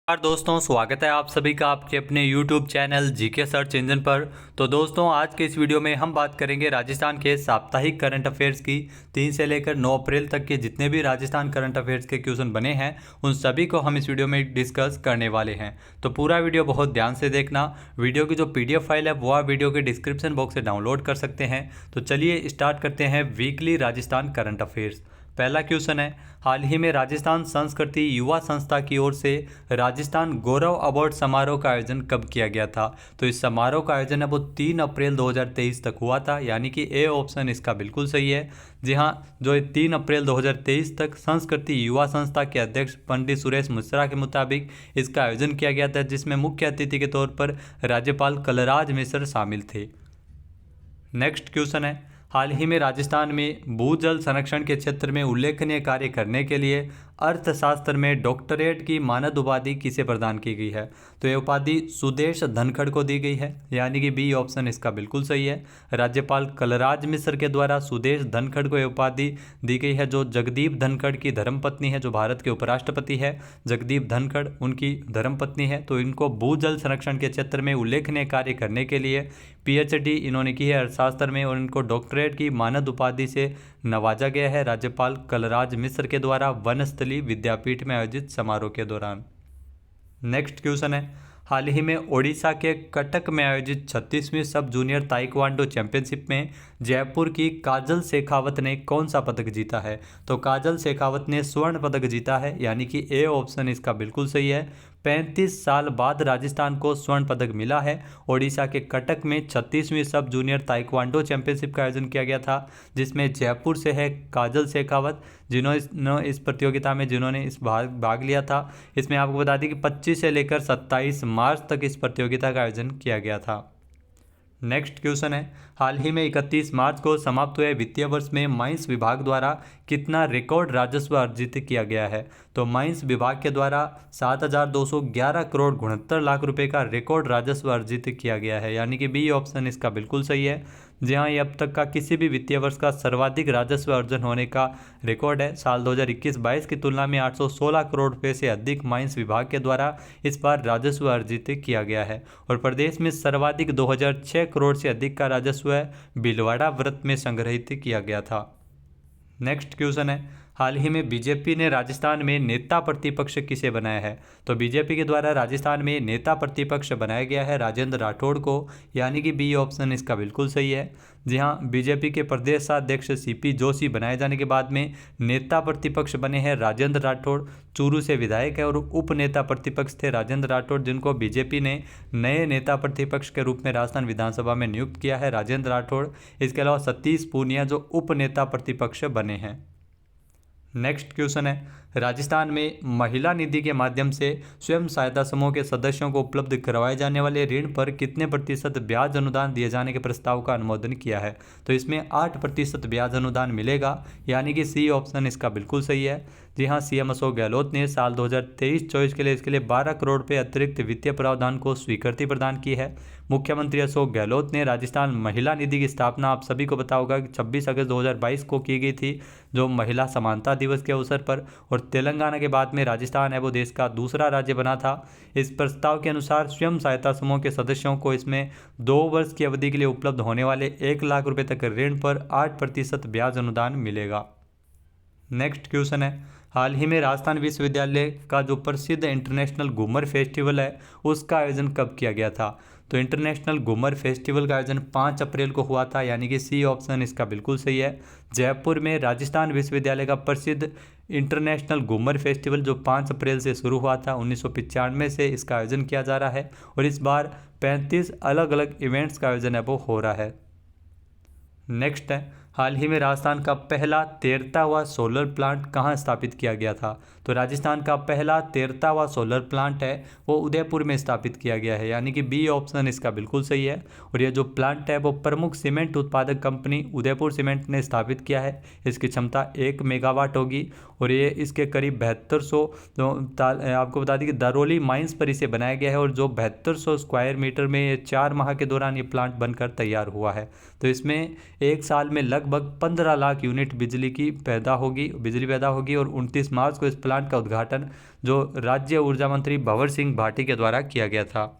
नमस्कार दोस्तों, स्वागत है आप सभी का आपके अपने YouTube channel GK search engine पर। तो दोस्तों, आज के इस वीडियो में हम बात करेंगे राजस्थान के साप्ताहिक करंट अफेयर्स की। 3 से लेकर 9 अप्रैल तक के जितने भी राजस्थान करंट अफेयर्स के क्वेश्चन बने हैं उन सभी को हम इस वीडियो में डिस्कस करने वाले हैं। तो पूरा वीडियो बहुत ध्यान से देखना। वीडियो की जो PDF फाइल है वो आप वीडियो के डिस्क्रिप्शन बॉक्स से डाउनलोड कर सकते हैं। तो चलिए स्टार्ट करते हैं वीकली राजस्थान करंट अफेयर्स। पहला क्वेश्चन है, हाल ही में राजस्थान संस्कृति युवा संस्था की ओर से राजस्थान गौरव अवार्ड समारोह का आयोजन कब किया गया था? तो इस समारोह का आयोजन है वो 3 अप्रैल 2023 तक हुआ था, यानी कि ए ऑप्शन इसका बिल्कुल सही है। जी हाँ, जो 3 अप्रैल 2023 तक संस्कृति युवा संस्था के अध्यक्ष पंडित सुरेश मिश्रा के मुताबिक इसका आयोजन किया गया था, जिसमें मुख्य अतिथि के तौर पर राज्यपाल कलराज मिश्र शामिल थे। नेक्स्ट क्वेश्चन है, हाल ही में राजस्थान में भूजल संरक्षण के क्षेत्र में उल्लेखनीय कार्य करने के लिए अर्थशास्त्र में डॉक्टरेट की मानद उपाधि किसे प्रदान की गई है? तो ये उपाधि सुदेश धनखड़ को दी गई है, यानी कि बी ऑप्शन इसका बिल्कुल सही है। राज्यपाल कलराज मिश्र के द्वारा सुदेश धनखड़ को यह उपाधि दी गई है, जो जगदीप धनखड़ की धर्मपत्नी है, जो भारत के उपराष्ट्रपति है। जगदीप धनखड़ उनकी धर्मपत्नी है। तो इनको भूजल संरक्षण के क्षेत्र में उल्लेखनीय कार्य करने के लिए PhD इन्होंने की है अर्थशास्त्र में, और इनको डॉक्टरेट की मानद उपाधि से नवाजा गया है राज्यपाल कलराज मिश्र के द्वारा वनस्थली विद्यापीठ में आयोजित समारोह के दौरान। नेक्स्ट क्वेश्चन है, हाल ही में ओडिशा के कटक में आयोजित 36वीं सब जूनियर ताइक्वांडो चैंपियनशिप में जयपुर की काजल शेखावत ने कौन सा पदक जीता है? तो काजल शेखावत ने स्वर्ण पदक जीता है, यानी कि ए ऑप्शन इसका बिल्कुल सही है। 35 साल बाद राजस्थान को स्वर्ण पदक मिला है। ओडिशा के कटक में 36वीं सब जूनियर ताइक्वांडो चैंपियनशिप का आयोजन किया गया था, जिसमें जयपुर से है काजल शेखावत, जिन्होंने इस प्रतियोगिता में इस भाग लिया था। इसमें आपको बता दें कि 25 से लेकर 27 मार्च तक इस प्रतियोगिता का आयोजन किया गया था। नेक्स्ट क्वेश्चन है, हाल ही में 31 मार्च को समाप्त हुए वित्तीय वर्ष में माइंस विभाग द्वारा कितना रिकॉर्ड राजस्व अर्जित किया गया है? तो माइंस विभाग के द्वारा 7,211 करोड़ 69 लाख रुपए का रिकॉर्ड राजस्व अर्जित किया गया है, यानी कि बी ऑप्शन इसका बिल्कुल सही है। जी हाँ, ये अब तक का किसी भी वित्तीय वर्ष का सर्वाधिक राजस्व अर्जन होने का रिकॉर्ड है। साल 2021-22 की तुलना में 816 करोड़ रुपये से अधिक माइंस विभाग के द्वारा इस बार राजस्व अर्जित किया गया है। और प्रदेश में सर्वाधिक 2006 करोड़ से अधिक का राजस्व भीलवाड़ा व्रत में संग्रहित किया गया था। नेक्स्ट क्वेश्चन है, हाल ही में बीजेपी ने राजस्थान में नेता प्रतिपक्ष किसे बनाया है? तो बीजेपी के द्वारा राजस्थान में नेता प्रतिपक्ष बनाया गया है राजेंद्र राठौड़ को, यानी कि बी ऑप्शन इसका बिल्कुल सही है। जी हाँ, बीजेपी के प्रदेशाध्यक्ष CP जोशी बनाए जाने के बाद में नेता प्रतिपक्ष बने हैं राजेंद्र राठौड़। चूरू से विधायक है और उप नेता प्रतिपक्ष थे राजेंद्र राठौड़, जिनको बीजेपी ने नए नेता प्रतिपक्ष के रूप में राजस्थान विधानसभा में नियुक्त किया है राजेंद्र राठौड़। इसके अलावा सतीश पूनिया जो उप नेता प्रतिपक्ष बने हैं। नेक्स्ट क्वेश्चन है, राजस्थान में महिला निधि के माध्यम से स्वयं सहायता समूह के सदस्यों को उपलब्ध करवाए जाने वाले ऋण पर कितने प्रतिशत ब्याज अनुदान दिए जाने के प्रस्ताव का अनुमोदन किया है? तो इसमें 8% ब्याज अनुदान मिलेगा, यानी कि सी ऑप्शन इसका बिल्कुल सही है। जी हाँ, CM अशोक गहलोत ने साल 2023-24 के लिए इसके लिए 12 करोड़ रुपये अतिरिक्त वित्तीय प्रावधान को स्वीकृति प्रदान की है। मुख्यमंत्री अशोक गहलोत ने राजस्थान महिला निधि की स्थापना आप सभी को पता होगा कि 26 अगस्त 2022 को की गई थी, जो महिला समानता दिवस के अवसर पर। और तेलंगाना के बाद में राजस्थान है वो देश का दूसरा राज्य बना था। इस प्रस्ताव के अनुसार स्वयं सहायता समूह के सदस्यों को इसमें 2 वर्ष की अवधि के लिए उपलब्ध होने वाले 1 लाख रुपये तक ऋण पर 8% ब्याज अनुदान मिलेगा। नेक्स्ट क्वेश्चन है, हाल ही में राजस्थान विश्वविद्यालय का जो प्रसिद्ध इंटरनेशनल घूमर फेस्टिवल है उसका आयोजन कब किया गया था? तो इंटरनेशनल घूमर फेस्टिवल का आयोजन 5 अप्रैल को हुआ था, यानी कि सी ऑप्शन इसका बिल्कुल सही है। जयपुर में राजस्थान विश्वविद्यालय का प्रसिद्ध इंटरनेशनल घूमर फेस्टिवल जो 5 अप्रैल से शुरू हुआ था, 1995 से इसका आयोजन किया जा रहा है, और इस बार 35 अलग अलग इवेंट्स का आयोजन है वो हो रहा है। नेक्स्ट है, हाल ही में राजस्थान का पहला तैरता हुआ सोलर प्लांट कहाँ स्थापित किया गया था? तो राजस्थान का पहला तैरता हुआ सोलर प्लांट है वो उदयपुर में स्थापित किया गया है, यानी कि बी ऑप्शन इसका बिल्कुल सही है। और ये जो प्लांट है वो प्रमुख सीमेंट उत्पादक कंपनी उदयपुर सीमेंट ने स्थापित किया है। इसकी क्षमता 1 मेगावाट होगी, और ये इसके करीब 7200 आपको बता दें कि दरोली माइंस पर इसे बनाया गया है, और जो 7200 स्क्वायर मीटर में ये 4 माह के दौरान ये प्लांट बनकर तैयार हुआ है। तो इसमें एक साल में लगभग लगभग 15 लाख यूनिट बिजली पैदा होगी और 29 मार्च को इस प्लांट का उद्घाटन जो राज्य ऊर्जा मंत्री भंवर सिंह भाटी के द्वारा किया गया था।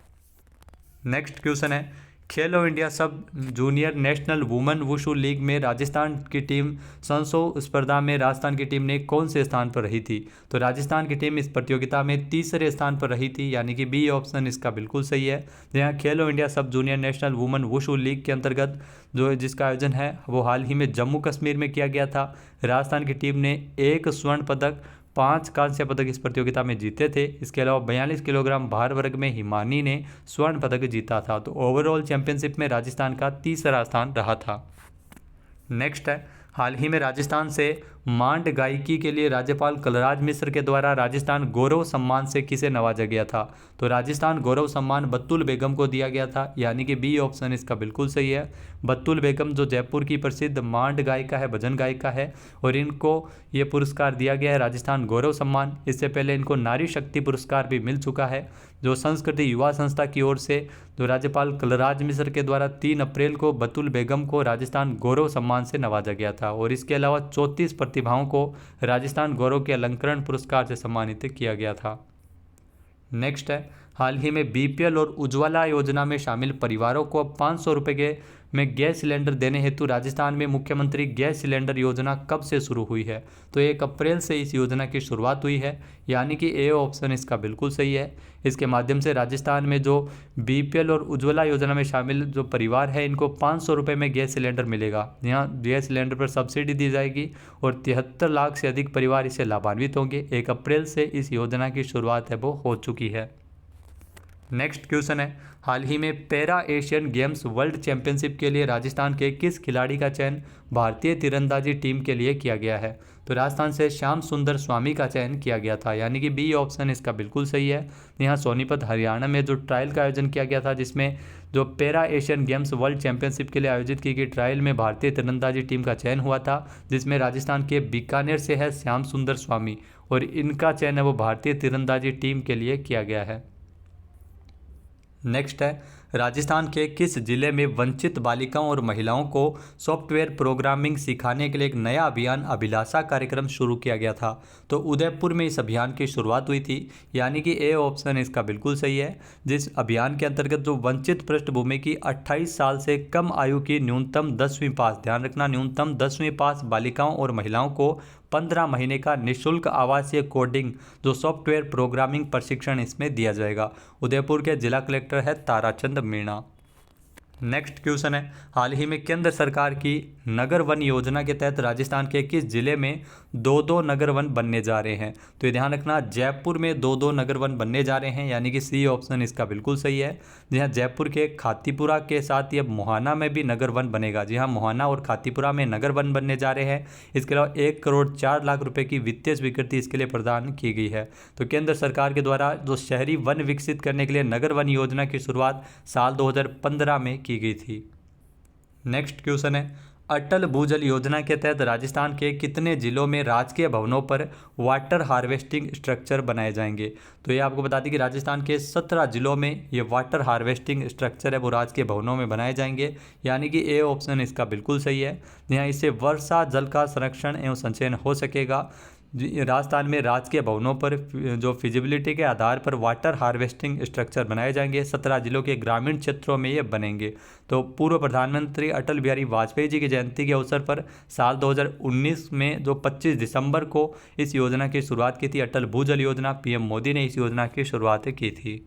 नेक्स्ट क्वेश्चन है, खेलो इंडिया सब junior national women wushu league में राजस्थान की टीम संसो स्पर्धा में राजस्थान की टीम ने कौन से स्थान पर रही थी? तो राजस्थान की टीम इस प्रतियोगिता में तीसरे स्थान पर रही थी, यानी कि बी ऑप्शन इसका बिल्कुल सही है। यहाँ खेलो इंडिया सब junior national women wushu league के अंतर्गत जिसका आयोजन है वो हाल ही में जम्मू कश्मीर में किया गया था। राजस्थान की टीम ने 1 स्वर्ण पदक 5 कांस्य पदक इस प्रतियोगिता में जीते थे। इसके अलावा 42 किलोग्राम भार वर्ग में हिमानी ने स्वर्ण पदक जीता था। तो ओवरऑल चैंपियनशिप में राजस्थान का तीसरा स्थान रहा था। नेक्स्ट है, हाल ही में राजस्थान से मांड गायकी के लिए राज्यपाल कलराज मिश्र के द्वारा राजस्थान गौरव सम्मान से किसे नवाजा गया था? तो राजस्थान गौरव सम्मान बत्तुल बेगम को दिया गया था, यानी कि बी ऑप्शन इसका बिल्कुल सही है। बत्तुल बेगम जो जयपुर की प्रसिद्ध मांड गायिका है, भजन गायिका है, और इनको ये पुरस्कार दिया गया है राजस्थान गौरव सम्मान। इससे पहले इनको नारी शक्ति पुरस्कार भी मिल चुका है, जो संस्कृति युवा संस्था की ओर से जो राज्यपाल कलराज मिश्र के द्वारा 3 अप्रैल को बत्तुल बेगम को राजस्थान गौरव सम्मान से नवाजा गया था। और इसके अलावा 34 प्रतिभाओं को राजस्थान गौरव के अलंकरण पुरस्कार से सम्मानित किया गया था। नेक्स्ट है, हाल ही में बीपीएल और उज्ज्वला योजना में शामिल परिवारों को अब 500 रुपये में गैस सिलेंडर देने हेतु राजस्थान में मुख्यमंत्री गैस सिलेंडर योजना कब से शुरू हुई है? तो 1 अप्रैल से इस योजना की शुरुआत हुई है, यानी कि ए ऑप्शन इसका बिल्कुल सही है। इसके माध्यम से राजस्थान में जो बीपीएल और उज्ज्वला योजना में शामिल जो परिवार है इनको 500 रुपये में गैस सिलेंडर मिलेगा। यहाँ गैस सिलेंडर पर सब्सिडी दी जाएगी और 73 लाख से अधिक परिवार इससे लाभान्वित होंगे। 1 अप्रैल से इस योजना की शुरुआत है वो हो चुकी है। नेक्स्ट क्वेश्चन है, हाल ही में para Asian games world championship के लिए राजस्थान के किस खिलाड़ी का चयन भारतीय तीरंदाजी टीम के लिए किया गया है? तो राजस्थान से श्याम सुंदर स्वामी का चयन किया गया था, यानी कि बी ऑप्शन इसका बिल्कुल सही है। यहाँ सोनीपत हरियाणा में जो ट्रायल का आयोजन किया गया था, जिसमें जो para Asian games world championship के लिए आयोजित की गई ट्रायल में भारतीय तीरंदाजी टीम का चयन हुआ था, जिसमें राजस्थान के बीकानेर से है श्याम सुंदर स्वामी, और इनका चयन है वो भारतीय तीरंदाजी टीम के लिए किया गया है। नेक्स्ट है, राजस्थान के किस जिले में वंचित बालिकाओं और महिलाओं को सॉफ्टवेयर प्रोग्रामिंग सिखाने के लिए एक नया अभियान अभिलाषा कार्यक्रम शुरू किया गया था? तो उदयपुर में इस अभियान की शुरुआत हुई थी, यानी कि ए ऑप्शन इसका बिल्कुल सही है। जिस अभियान के अंतर्गत जो वंचित पृष्ठभूमि की 28 साल से कम आयु की न्यूनतम 10वीं पास, ध्यान रखना न्यूनतम 10वीं पास बालिकाओं और महिलाओं को 15 महीने का निःशुल्क आवासीय कोडिंग जो सॉफ्टवेयर प्रोग्रामिंग प्रशिक्षण इसमें दिया जाएगा। उदयपुर के जिला कलेक्टर है ताराचंद मीणा। नेक्स्ट क्वेश्चन है, हाल ही में केंद्र सरकार की नगर वन योजना के तहत राजस्थान के किस जिले में 2-2 नगर वन बनने जा रहे हैं? तो ये ध्यान रखना, जयपुर में 2-2 नगर वन बनने जा रहे हैं, यानी कि सी ऑप्शन इसका बिल्कुल सही है। जी हाँ, जयपुर के खातीपुरा के साथ ही अब मोहाना में भी नगर वन बनेगा। जी हाँ, मोहाना और खातीपुरा में नगर वन बनने जा रहे हैं। इसके अलावा 1 करोड़ 4 लाख रुपए की वित्तीय स्वीकृति इसके लिए प्रदान की गई है। तो केंद्र सरकार के द्वारा जो शहरी वन विकसित करने के लिए नगर वन योजना की शुरुआत साल 2015 में की गई थी। नेक्स्ट क्वेश्चन है, अटल भूजल योजना के तहत राजस्थान के कितने जिलों में राजकीय भवनों पर वाटर हार्वेस्टिंग स्ट्रक्चर बनाए जाएंगे? तो ये आपको बता दें कि राजस्थान के 17 जिलों में ये वाटर हार्वेस्टिंग स्ट्रक्चर है वो राजकीय भवनों में बनाए जाएंगे, यानी कि ए ऑप्शन इसका बिल्कुल सही है। यहाँ इससे वर्षा जल का संरक्षण एवं संचयन हो सकेगा। राजस्थान में राजकीय भवनों पर जो फिजिबिलिटी के आधार पर वाटर हार्वेस्टिंग स्ट्रक्चर बनाए जाएंगे। 17 जिलों के ग्रामीण क्षेत्रों में ये बनेंगे। तो पूर्व प्रधानमंत्री अटल बिहारी वाजपेयी जी की जयंती के अवसर पर साल 2019 में जो 25 दिसंबर को इस योजना की शुरुआत की थी, अटल भूजल योजना, पीएम मोदी ने इस योजना की शुरुआत की थी।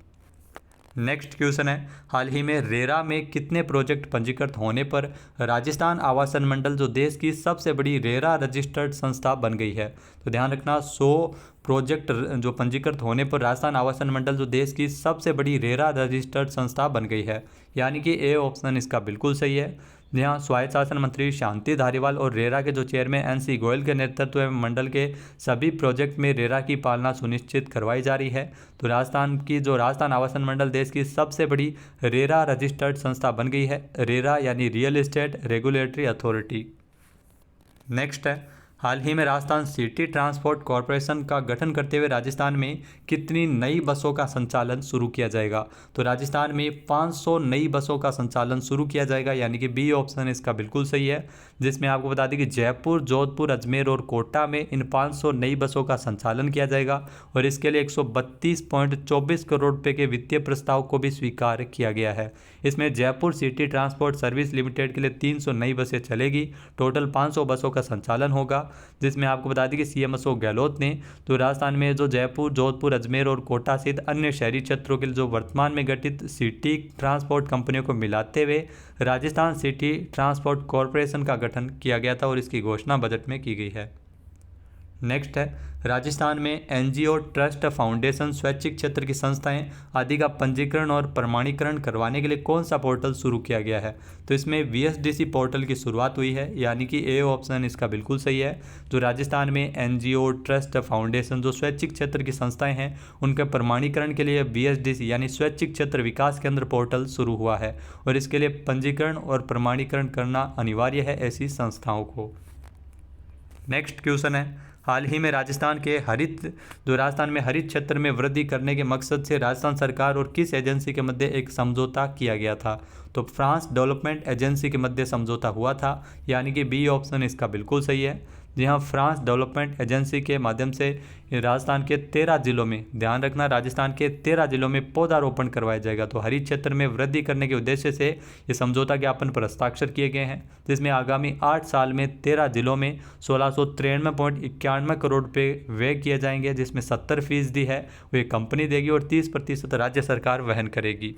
नेक्स्ट क्वेश्चन है, हाल ही में रेरा में कितने प्रोजेक्ट पंजीकृत होने पर राजस्थान आवासन मंडल जो देश की सबसे बड़ी रेरा रजिस्टर्ड संस्था बन गई है? तो ध्यान रखना, 100 प्रोजेक्ट जो पंजीकृत होने पर राजस्थान आवासन मंडल जो देश की सबसे बड़ी रेरा रजिस्टर्ड संस्था बन गई है, यानी कि ए ऑप्शन इसका बिल्कुल सही है। यहाँ स्वायत्त शासन मंत्री शांति धारीवाल और रेरा के जो चेयरमैन एनसी गोयल के नेतृत्व में मंडल के सभी प्रोजेक्ट में रेरा की पालना सुनिश्चित करवाई जा रही है। तो राजस्थान आवासन मंडल देश की सबसे बड़ी रेरा रजिस्टर्ड संस्था बन गई है, रेरा यानी real estate regulatory authority. Next है, हाल ही में राजस्थान सिटी ट्रांसपोर्ट कॉरपोरेशन का गठन करते हुए राजस्थान में कितनी नई बसों का संचालन शुरू किया जाएगा? तो राजस्थान में 500 नई बसों का संचालन शुरू किया जाएगा, यानी कि बी ऑप्शन इसका बिल्कुल सही है। जिसमें आपको बता दें कि जयपुर, जोधपुर, अजमेर और कोटा में इन 500 नई बसों का संचालन किया जाएगा और इसके लिए 132.24 करोड़ रुपये के वित्तीय प्रस्ताव को भी स्वीकार किया गया है। इसमें Jaipur city transport service limited के लिए 300 नई बसें चलेगी। टोटल 500 बसों का संचालन होगा, जिसमें आपको बता दें कि सीएम अशोक गहलोत ने तो राजस्थान में जो जयपुर, जोधपुर, अजमेर और कोटा सहित अन्य शहरी क्षेत्रों के लिए जो वर्तमान में गठित सिटी ट्रांसपोर्ट कंपनियों को मिलाते हुए राजस्थान सिटी ट्रांसपोर्ट कॉरपोरेशन का गठन किया गया था और इसकी घोषणा बजट में की गई है। नेक्स्ट है, राजस्थान में एनजीओ, ट्रस्ट, फाउंडेशन, स्वैच्छिक क्षेत्र की संस्थाएं आदि का पंजीकरण और प्रमाणीकरण करवाने के लिए कौन सा पोर्टल शुरू किया गया है? तो इसमें वीएसडीसी पोर्टल की शुरुआत हुई है, यानी कि ए ऑप्शन इसका बिल्कुल सही है। जो राजस्थान में एनजीओ, ट्रस्ट, फाउंडेशन जो स्वैच्छिक क्षेत्र की संस्थाएं हैं उनके प्रमाणीकरण के लिए वीएसडीसी यानी स्वैच्छिक क्षेत्र विकास केंद्र पोर्टल शुरू हुआ है और इसके लिए पंजीकरण और प्रमाणीकरण करना अनिवार्य है ऐसी संस्थाओं को। नेक्स्ट क्वेश्चन है, हाल ही में राजस्थान में हरित क्षेत्र में वृद्धि करने के मकसद से राजस्थान सरकार और किस एजेंसी के मध्य एक समझौता किया गया था? तो फ्रांस डेवलपमेंट एजेंसी के मध्य समझौता हुआ था, यानी कि बी ऑप्शन इसका बिल्कुल सही है। जी हाँ, फ्रांस डेवलपमेंट एजेंसी के माध्यम से राजस्थान के 13 जिलों में, ध्यान रखना, राजस्थान के 13 जिलों में पौधारोपण करवाया जाएगा। तो हरित क्षेत्र में वृद्धि करने के उद्देश्य से ये समझौता ज्ञापन पर हस्ताक्षर किए गए हैं, जिसमें आगामी 8 साल में 13 जिलों में 1693.91 करोड़ रुपये व्यय किए जाएंगे, जिसमें 70% है वो कंपनी देगी और 30% राज्य सरकार वहन करेगी।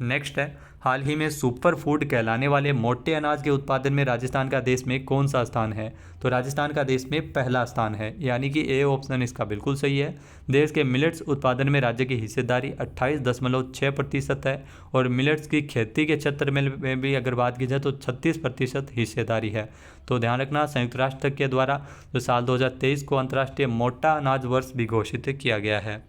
नेक्स्ट है, हाल ही में सुपर फूड कहलाने वाले मोटे अनाज के उत्पादन में राजस्थान का देश में कौन सा स्थान है? तो राजस्थान का देश में पहला स्थान है, यानी कि ए ऑप्शन इसका बिल्कुल सही है। देश के मिलेट्स उत्पादन में राज्य की हिस्सेदारी 28.6% है और मिलेट्स की खेती के क्षेत्र में भी अगर बात की जाए तो 36% हिस्सेदारी है। तो ध्यान रखना, संयुक्त राष्ट्र के द्वारा जो साल 2023 को अंतर्राष्ट्रीय मोटा अनाज वर्ष भी घोषित किया गया है।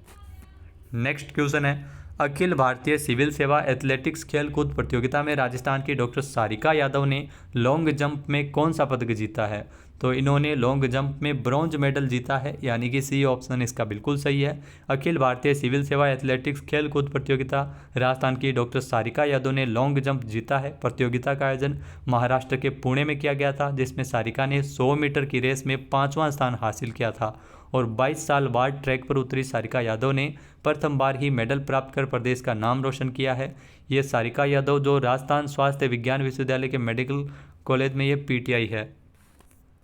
नेक्स्ट क्वेश्चन है, अखिल भारतीय सिविल सेवा एथलेटिक्स खेलकूद प्रतियोगिता में राजस्थान की डॉक्टर सारिका यादव ने लॉन्ग जंप में कौन सा पदक जीता है? तो इन्होंने लॉन्ग जंप में ब्रॉन्ज मेडल जीता है, यानी कि सी ऑप्शन इसका बिल्कुल सही है। अखिल भारतीय सिविल सेवा एथलेटिक्स खेलकूद प्रतियोगिता राजस्थान की डॉक्टर सारिका यादव ने लॉन्ग जंप जीता है। प्रतियोगिता का आयोजन महाराष्ट्र के पुणे में किया गया था, जिसमें सारिका ने 100 मीटर की रेस में 5वां स्थान हासिल किया था और 22 साल बाद ट्रैक पर उतरी सारिका यादव ने प्रथम बार ही मेडल प्राप्त कर प्रदेश का नाम रोशन किया है। ये सारिका यादव जो राजस्थान स्वास्थ्य विज्ञान विश्वविद्यालय के मेडिकल कॉलेज में ये पीटीआई है।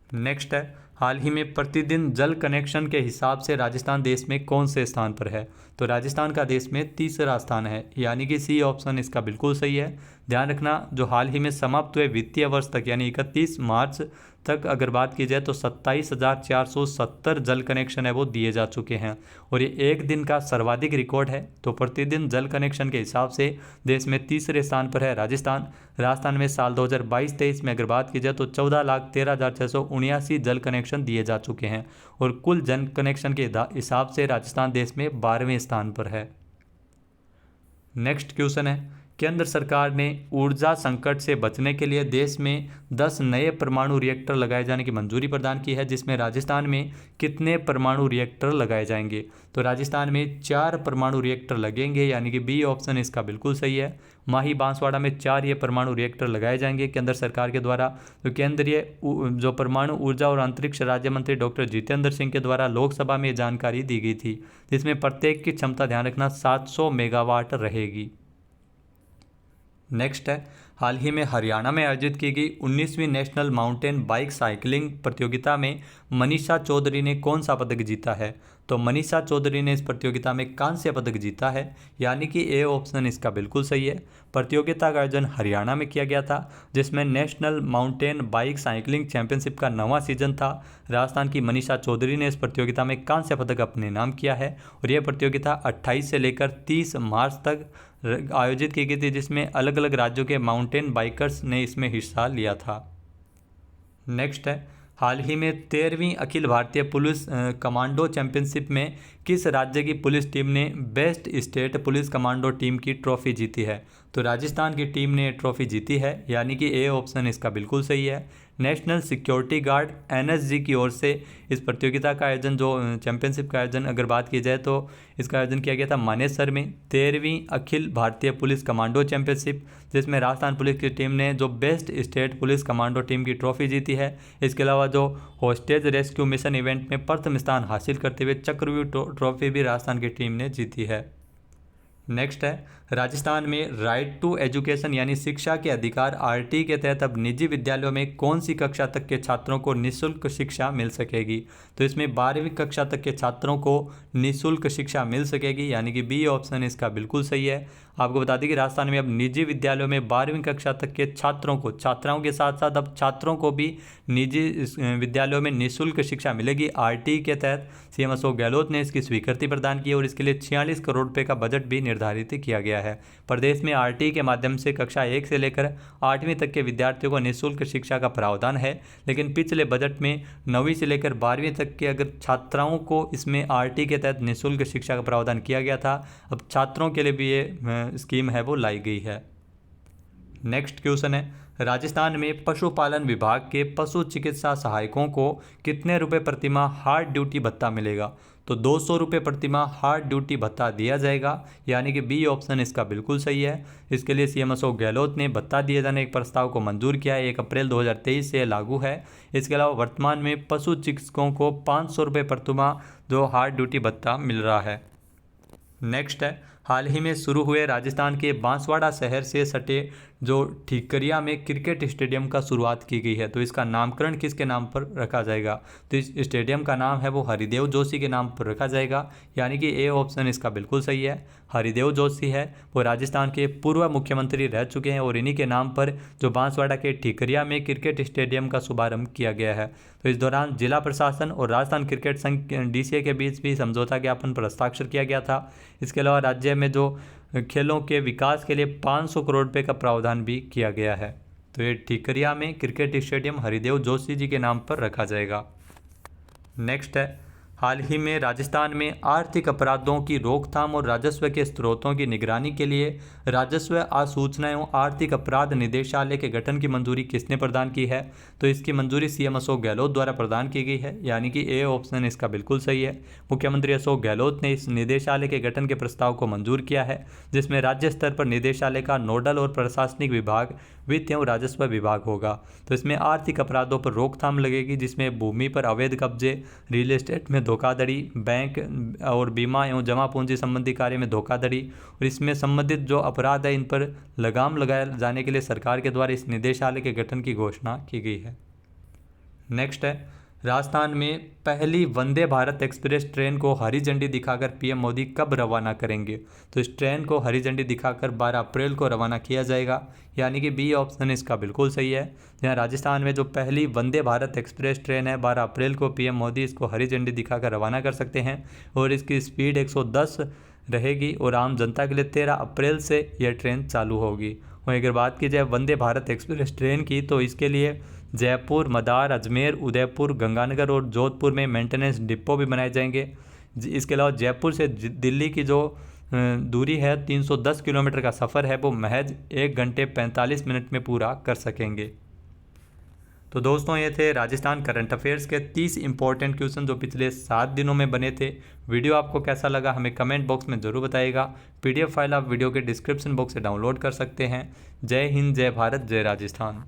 नेक्स्ट है, हाल ही में प्रतिदिन जल कनेक्शन के हिसाब से राजस्थान देश में कौन से स्थान पर है? तो राजस्थान का देश में तीसरा स्थान है, यानी कि सी ऑप्शन इसका बिल्कुल सही है। ध्यान रखना, जो हाल ही में समाप्त हुए वित्तीय वर्ष तक यानी 31 मार्च तक अगर बात की जाए तो 27,470 जल कनेक्शन है वो दिए जा चुके हैं और ये एक दिन का सर्वाधिक रिकॉर्ड है। तो प्रतिदिन जल कनेक्शन के हिसाब से देश में तीसरे स्थान पर है राजस्थान में साल 2022-23 में अगर बात की जाए तो 14,13,679 जल कनेक्शन दिए जा चुके हैं और कुल जल कनेक्शन के हिसाब से राजस्थान देश में 12वें स्थान पर है। नेक्स्ट क्वेश्चन है, केंद्र सरकार ने ऊर्जा संकट से बचने के लिए देश में 10 नए परमाणु रिएक्टर लगाए जाने की मंजूरी प्रदान की है, जिसमें राजस्थान में कितने परमाणु रिएक्टर लगाए जाएंगे? तो राजस्थान में 4 परमाणु रिएक्टर लगेंगे, यानी कि बी ऑप्शन इसका बिल्कुल सही है। माही बांसवाड़ा में 4 ये परमाणु रिएक्टर लगाए जाएंगे केंद्र सरकार के द्वारा। तो केंद्रीय जो परमाणु ऊर्जा और अंतरिक्ष राज्य मंत्री डॉक्टर जितेंद्र सिंह के द्वारा लोकसभा में जानकारी दी गई थी, जिसमें प्रत्येक की क्षमता ध्यान रखना 700 मेगावाट रहेगी। नेक्स्ट है, हाल ही में हरियाणा में आयोजित की गई 19वीं नेशनल माउंटेन बाइक साइकिलिंग प्रतियोगिता में मनीषा चौधरी ने कौन सा पदक जीता है? तो मनीषा चौधरी ने इस प्रतियोगिता में कांस्य पदक जीता है, यानी कि ए ऑप्शन इसका बिल्कुल सही है। प्रतियोगिता का आयोजन हरियाणा में किया गया था, जिसमें national mountain bike cycling championship का 9वां सीजन था। राजस्थान की मनीषा चौधरी ने इस प्रतियोगिता में कांस्य पदक अपने नाम किया है और यह प्रतियोगिता 28 से लेकर 30 मार्च तक आयोजित की गई थी, जिसमें अलग अलग राज्यों के माउंटेन बाइकर्स ने इसमें हिस्सा लिया था। नेक्स्ट है, हाल ही में 13वीं Akhil Bharatiya police commando championship में किस राज्य की पुलिस टीम ने best state police commando team की ट्रॉफी जीती है? तो राजस्थान की टीम ने ट्रॉफी जीती है, यानी कि ए ऑप्शन इसका बिल्कुल सही है। नेशनल सिक्योरिटी गार्ड एनएसजी की ओर से इस प्रतियोगिता का आयोजन, जो चैंपियनशिप का आयोजन अगर बात की जाए तो इसका आयोजन किया गया था मानेसर में। 13वीं Akhil Bharatiya police commando championship, जिसमें राजस्थान पुलिस की टीम ने जो best state police commando team की ट्रॉफी जीती है। इसके अलावा जो होस्टेज रेस्क्यू मिशन इवेंट में प्रथम स्थान हासिल करते हुए चक्रव्यूह ट्रॉफी भी राजस्थान की टीम ने जीती है। नेक्स्ट है, राजस्थान में राइट टू एजुकेशन यानी शिक्षा के अधिकार आरटी के तहत अब निजी विद्यालयों में कौन सी कक्षा तक के छात्रों को निःशुल्क शिक्षा मिल सकेगी? तो इसमें 12वीं कक्षा तक के छात्रों को निःशुल्क शिक्षा मिल सकेगी, यानी कि बी ऑप्शन इसका बिल्कुल सही है। आपको बता दें कि राजस्थान में अब निजी विद्यालयों में 12वीं कक्षा तक के छात्रों को, छात्राओं के साथ साथ अब छात्रों को भी निजी विद्यालयों में निःशुल्क शिक्षा मिलेगी। आरटी के तहत सीएम अशोक गहलोत ने इसकी स्वीकृति प्रदान की और इसके लिए 46 करोड़ रुपये का बजट भी निर्धारित किया गया है। प्रदेश में आरटी के माध्यम से कक्षा 1 से लेकर 8वीं तक के विद्यार्थियों को निःशुल्क शिक्षा का प्रावधान है, लेकिन पिछले बजट में 9वीं से लेकर 12वीं तक के अगर छात्राओं को इसमें आरटी के तहत निःशुल्क शिक्षा का प्रावधान किया गया था। अब छात्रों के लिए भी ये स्कीम है वो लाई गई है। नेक्स्ट क्वेश्चन है, राजस्थान में पशुपालन विभाग के पशु चिकित्सा सहायकों को कितने रुपए प्रतिमाह हार्ड ड्यूटी भत्ता मिलेगा? तो 200 रुपये प्रतिमाह हार्ड ड्यूटी भत्ता दिया जाएगा, यानी कि बी ऑप्शन इसका बिल्कुल सही है। इसके लिए सीएम अशोक गहलोत ने भत्ता दिए जाने एक प्रस्ताव को मंजूर किया है। 1 अप्रैल 2023 से लागू है। इसके अलावा वर्तमान में पशु चिकित्सकों को 500 रुपये प्रतिमाह जो हार्ड ड्यूटी भत्ता मिल रहा है। नेक्स्ट है, हाल ही में शुरू हुए राजस्थान के बांसवाड़ा शहर से सटे जो ठीकरिया में क्रिकेट स्टेडियम का शुरुआत की गई है, तो इसका नामकरण किसके नाम पर रखा जाएगा? तो इस स्टेडियम का नाम है वो हरिदेव जोशी के नाम पर रखा जाएगा, यानी कि ए ऑप्शन इसका बिल्कुल सही है। हरिदेव जोशी है वो राजस्थान के पूर्व मुख्यमंत्री रह चुके हैं और इन्हीं के नाम पर जो बांसवाड़ा के ठीकरिया में क्रिकेट स्टेडियम का शुभारंभ किया गया है। तो इस दौरान जिला प्रशासन और राजस्थान क्रिकेट संघ डीसीए के बीच भी समझौता ज्ञापन पर हस्ताक्षर किया गया था। इसके अलावा राज्य में जो खेलों के विकास के लिए 500 करोड़ रुपये का प्रावधान भी किया गया है। तो ये ठीकरिया में क्रिकेट स्टेडियम हरिदेव जोशी जी के नाम पर रखा जाएगा। नेक्स्ट है, हाल ही में राजस्थान में आर्थिक अपराधों की रोकथाम और राजस्व के स्रोतों की निगरानी के लिए राजस्व आसूचना एवं आर्थिक अपराध निदेशालय के गठन की मंजूरी किसने प्रदान की है? तो इसकी मंजूरी सीएम अशोक गहलोत द्वारा प्रदान की गई है, यानी कि ए ऑप्शन इसका बिल्कुल सही है। मुख्यमंत्री अशोक गहलोत ने इस निदेशालय के गठन के प्रस्ताव को मंजूर किया है, जिसमें राज्य स्तर पर निदेशालय का नोडल और प्रशासनिक विभाग वित्त एवं राजस्व विभाग होगा। तो इसमें आर्थिक अपराधों पर रोकथाम लगेगी, जिसमें भूमि पर अवैध कब्जे, रियल एस्टेट में धोखाधड़ी, बैंक और बीमा एवं जमा पूंजी संबंधी कार्य में धोखाधड़ी, और इसमें संबंधित जो अपराध है इन पर लगाम लगाए जाने के लिए सरकार के द्वारा इस निदेशालय के गठन की घोषणा की गई है। नेक्स्ट है, राजस्थान में पहली वंदे भारत एक्सप्रेस ट्रेन को हरी झंडी दिखाकर पीएम मोदी कब रवाना करेंगे? तो इस ट्रेन को हरी झंडी दिखाकर 12 अप्रैल को रवाना किया जाएगा, यानी कि बी ऑप्शन इसका बिल्कुल सही है। यहाँ राजस्थान में जो पहली वंदे भारत एक्सप्रेस ट्रेन है 12 अप्रैल को पीएम मोदी इसको हरी झंडी दिखाकर रवाना कर सकते हैं और इसकी स्पीड 110 रहेगी और आम जनता के लिए 13 अप्रैल से यह ट्रेन चालू होगी। वहीं अगर बात की जाए वंदे भारत एक्सप्रेस ट्रेन की, तो इसके लिए जयपुर, मदार, अजमेर, उदयपुर, गंगानगर और जोधपुर में मेंटेनेंस डिपो भी बनाए जाएंगे। इसके अलावा जयपुर से दिल्ली की जो दूरी है 310 किलोमीटर का सफ़र है वो महज 1 घंटे 45 मिनट में पूरा कर सकेंगे। तो दोस्तों ये थे राजस्थान करंट अफेयर्स के 30 इंपॉर्टेंट क्वेश्चन जो पिछले 7 दिनों में बने थे। वीडियो आपको कैसा लगा हमें कमेंट बॉक्स में ज़रूर बताइएगा। पीडीएफ फाइल आप वीडियो के डिस्क्रिप्शन बॉक्स से डाउनलोड कर सकते हैं। जय हिंद, जय भारत, जय राजस्थान।